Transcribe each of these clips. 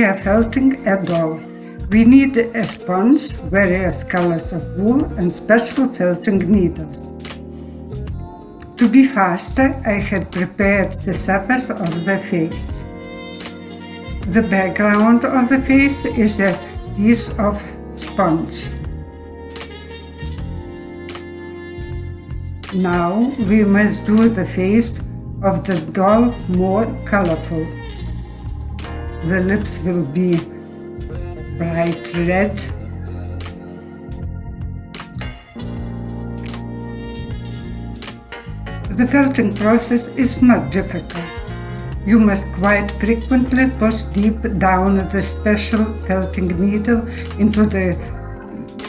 we are felting a doll. We need a sponge, various colors of wool, and special felting needles. To be faster, I had prepared the surface of the face. The background of the face is a piece of sponge. Now we must do the face of the doll more colorful. The lips will be bright red. The felting process is not difficult. You must quite frequently push deep down the special felting needle into the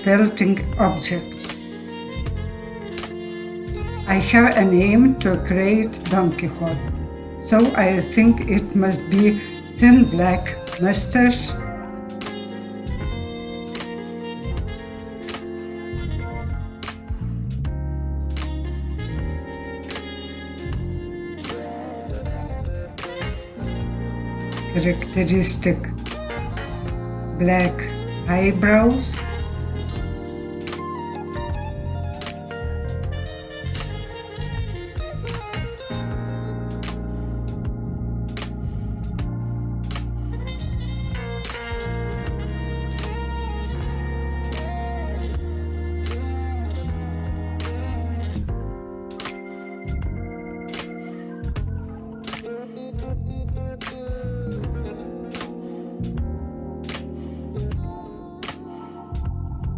felting object. I have a name to create Don Quixote, so I think it must be thin black mustache, characteristic black eyebrows,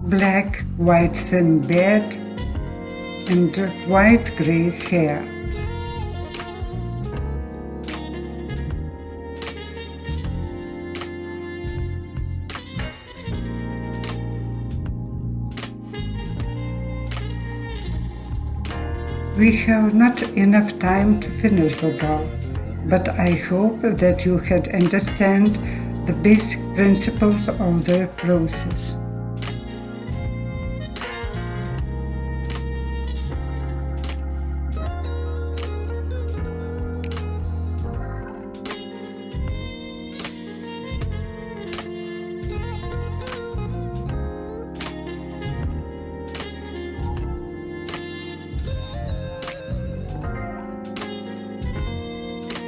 black white thin beard, and white gray hair. We have not enough time to finish the doll, but I hope that you had understand the basic principles of the process.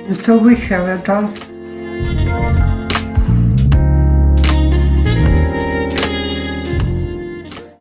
And so we have a doll